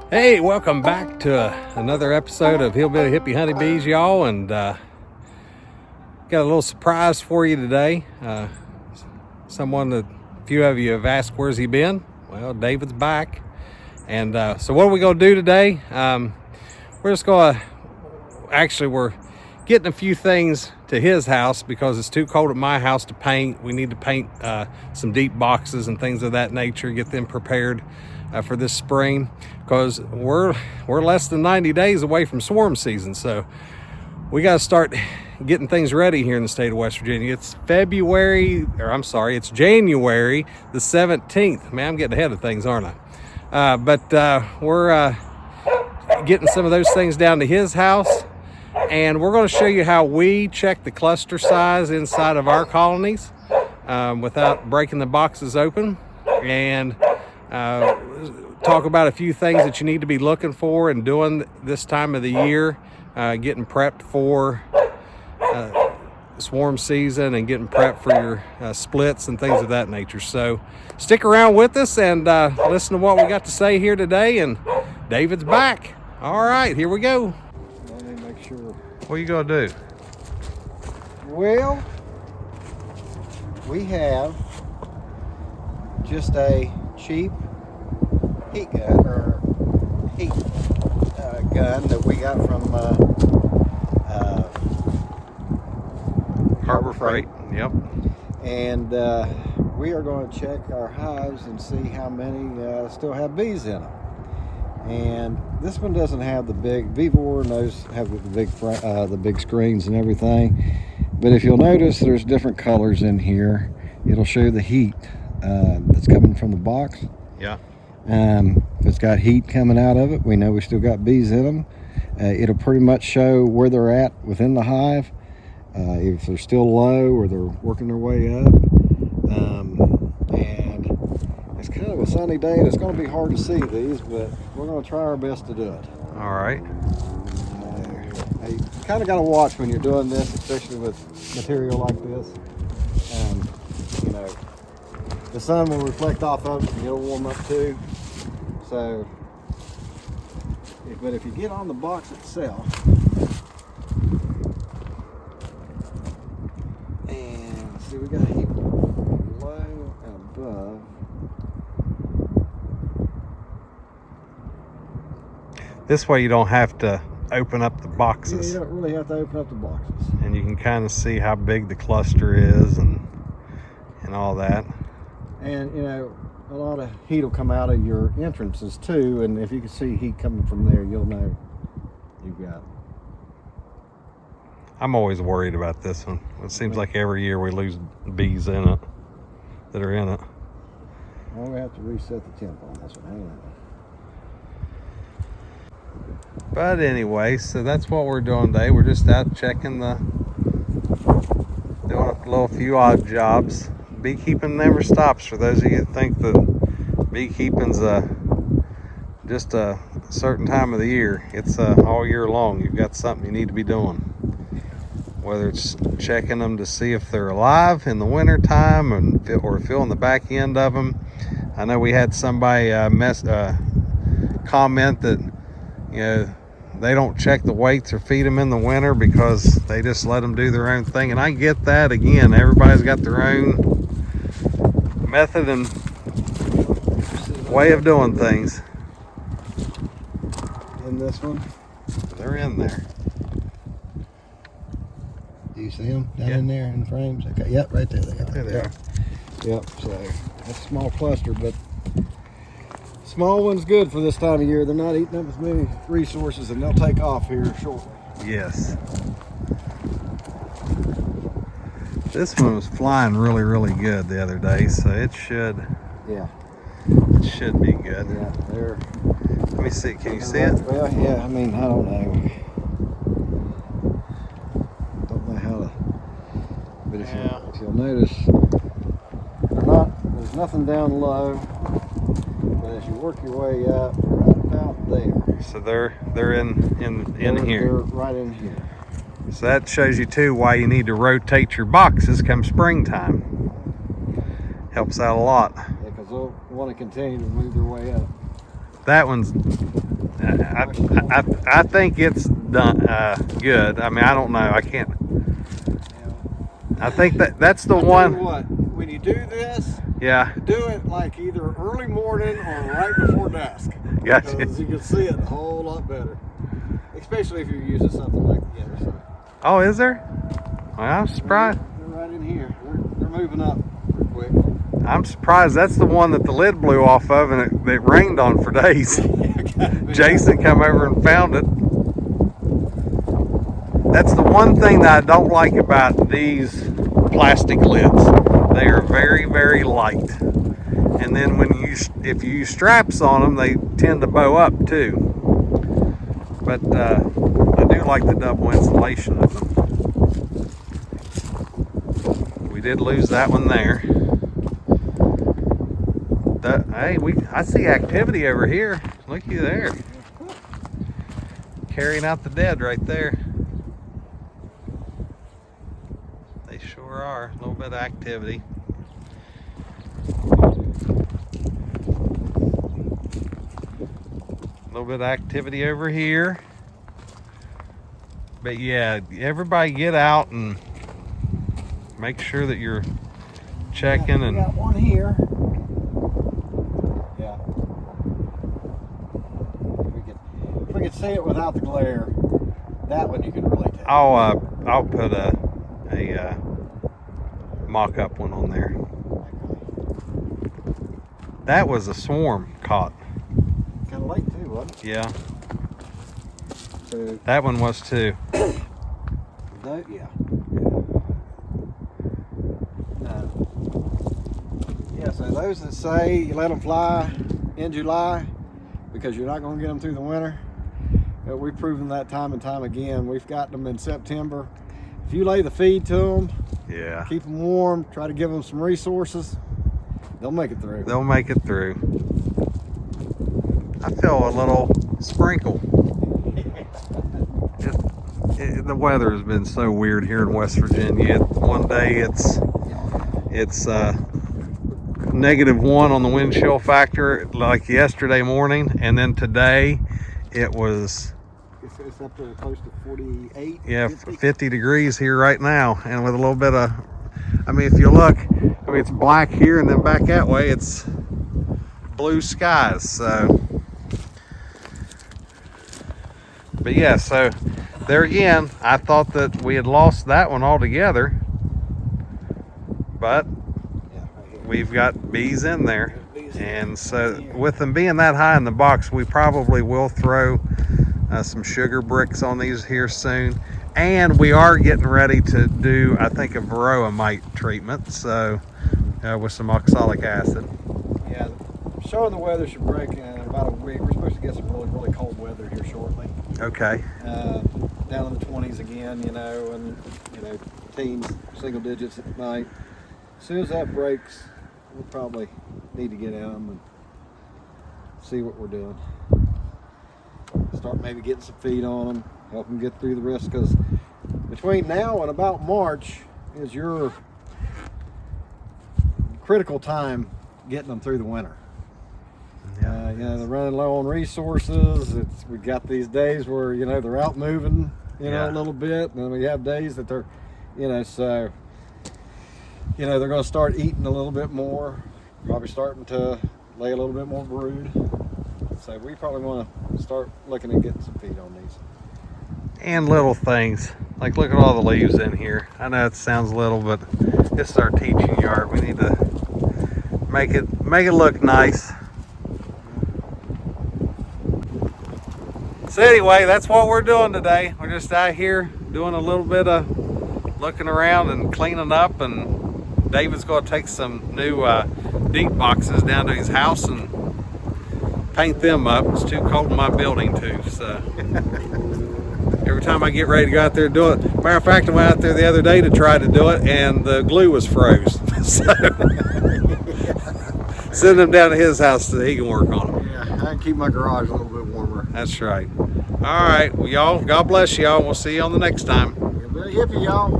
Hey, welcome back to another episode of Hillbilly Hippie Honeybees, y'all, and got a little surprise for you today. Someone that a few of you have asked, where's he been? Well, David's back. And so what are we going to do today? We're just going to, actually, we're getting a few things to his house because it's too cold at my house to paint. We need to paint some deep boxes and things of that nature, get them prepared for this spring, because we're less than 90 days away from swarm season. So we got to start getting things ready here in the state of West Virginia. It's January the 17th. Man, I'm getting ahead of things, aren't I? But we're getting some of those things down to his house, and we're going to show you how we check the cluster size inside of our colonies without breaking the boxes open, and talk about a few things that you need to be looking for and doing this time of the year, getting prepped for swarm season and getting prepped for your splits and things of that nature. So stick around with us and listen to what we got to say here today. And David's back. All right, here we go. Let me make sure. What are you gonna do? Well, we have just a cheap heat gun that we got from Harbor Freight. Yep. And we are going to check our hives and see how many still have bees in them. And this one doesn't have the big Vivor, and those have the big screens and everything. But if you'll notice, there's different colors in here. It'll show the heat that's coming from the box. Yeah. If it's got heat coming out of it, we know we still got bees in them. It'll pretty much show where they're at within the hive, if they're still low or they're working their way up. And it's kind of a sunny day, and it's going to be hard to see these, but we're going to try our best to do it. All right. You kind of got to watch when you're doing this, especially with material like this. You know, the sun will reflect off of it and it'll warm up too. So, but if you get on the box itself, and see, we got a heat below and above. This way you don't have to open up the boxes. Yeah, you don't really have to open up the boxes. And you can kind of see how big the cluster is and all that. And you know, a lot of heat will come out of your entrances too, and if you can see heat coming from there, you'll know you've got it. I'm always worried about this one. It seems like every year we lose bees in it that are in it. Well, we have to reset the temp on this one. Hang on. But anyway, so that's what we're doing today. We're just out checking doing a little few odd jobs. Beekeeping never stops. For those of you that think that beekeeping's just a certain time of the year, it's all year long. You've got something you need to be doing. Whether it's checking them to see if they're alive in the winter time or feeling the back end of them. I know we had somebody comment that, you know, they don't check the weights or feed them in the winter because they just let them do their own thing. And I get that. Again, everybody's got their own method and way of doing things. In this one, They're in there. do you see them down in there in the frames? Okay, yep, right there. There they are. Yep, so that's a small cluster, but small one's good for this time of year. They're not eating up as many resources, and they'll take off here shortly. Yes. This one was flying really, really good the other day, so it should be good. Yeah, they're. Let me see. Can you see it? Well, yeah. I mean, I don't know. Don't know how to. But if you'll notice, they're not. There's nothing down low. But as you work your way up, right about there. So they're in here. They're right in here. So that shows you too why you need to rotate your boxes come springtime. Helps out a lot. Yeah, because they'll want to continue to move their way up. That one's I think it's done good. I mean, I don't know. I can't. I think that's the one. Tell you what, when you do this, Yeah. do it like either early morning or right before dusk. Gotcha. Because you can see it a whole lot better, especially if you're using something like the other side. Oh, is there? Well, I'm surprised. They're right in here. They're moving up pretty quick. I'm surprised. That's the one that the lid blew off of, and it rained on for days. Jason come over and found it. That's the one thing that I don't like about these plastic lids. They are very, very light. And then if you use straps on them, they tend to bow up too. But I do like the double insulation of them. We did lose that one there. Hey, I see activity over here. Looky there. Carrying out the dead right there. They sure are. A little bit of activity. A little bit of activity over here. But yeah, everybody get out and make sure that you're checking. We and got one here. Yeah. If we could see it without the glare, that one you can really tell. I'll put a mock-up one on there. That was a swarm caught. Kind of late too, wasn't it? Yeah, So, that one was too. yeah. Yeah, so those that say you let them fly in July because you're not going to get them through the winter, we've proven that time and time again. We've got them in September. If you lay the feed to them, Yeah, keep them warm, try to give them some resources, they'll make it through. they'll make it through. I feel a little sprinkle. The weather has been so weird here in West Virginia. One day it's -1 on the wind chill factor, like yesterday morning, and then today it was It's up to close to 48. yeah 50. 50 degrees here right now, and with a little bit of, I mean, if you look, I mean, it's black here, and then back that way it's blue skies. So, but yeah, so there again, I thought that we had lost that one altogether, but Yeah, right here. we've got bees in there. There's bees And so here. with them being that high in the box, we probably will throw some sugar bricks on these here soon. And we are getting ready to do, I think, a varroa mite treatment, so with some oxalic acid. Yeah, showing the weather should break in about a week. We're supposed to get some really, really cold weather here shortly. Okay. Down in the 20s again, and teens, single digits at night. As soon as that breaks, we'll probably need to get in them and see what we're doing. Start maybe getting some feed on them, help them get through the rest, because between now and about March is your critical time getting them through the winter. They're running low on resources. We got these days where they're out moving, a little bit, and then we have days that they're, so they're going to start eating a little bit more, probably starting to lay a little bit more brood. So we probably want to start looking at getting some feed on these. And little things, like look at all the leaves in here. I know it sounds little, but this is our teaching yard. We need to make it look nice. So anyway, that's what we're doing today. We're just out here doing a little bit of looking around and cleaning up, and David's going to take some new deep boxes down to his house and paint them up. It's too cold in my building too, so every time I get ready to go out there and do it. Matter of fact, I went out there the other day to try to do it, and the glue was froze. So send them down to his house so he can work on them. Yeah, I can keep my garage a little bit warmer. That's right. All right, well, y'all, God bless y'all. We'll see you on the next time. Very hippie, y'all.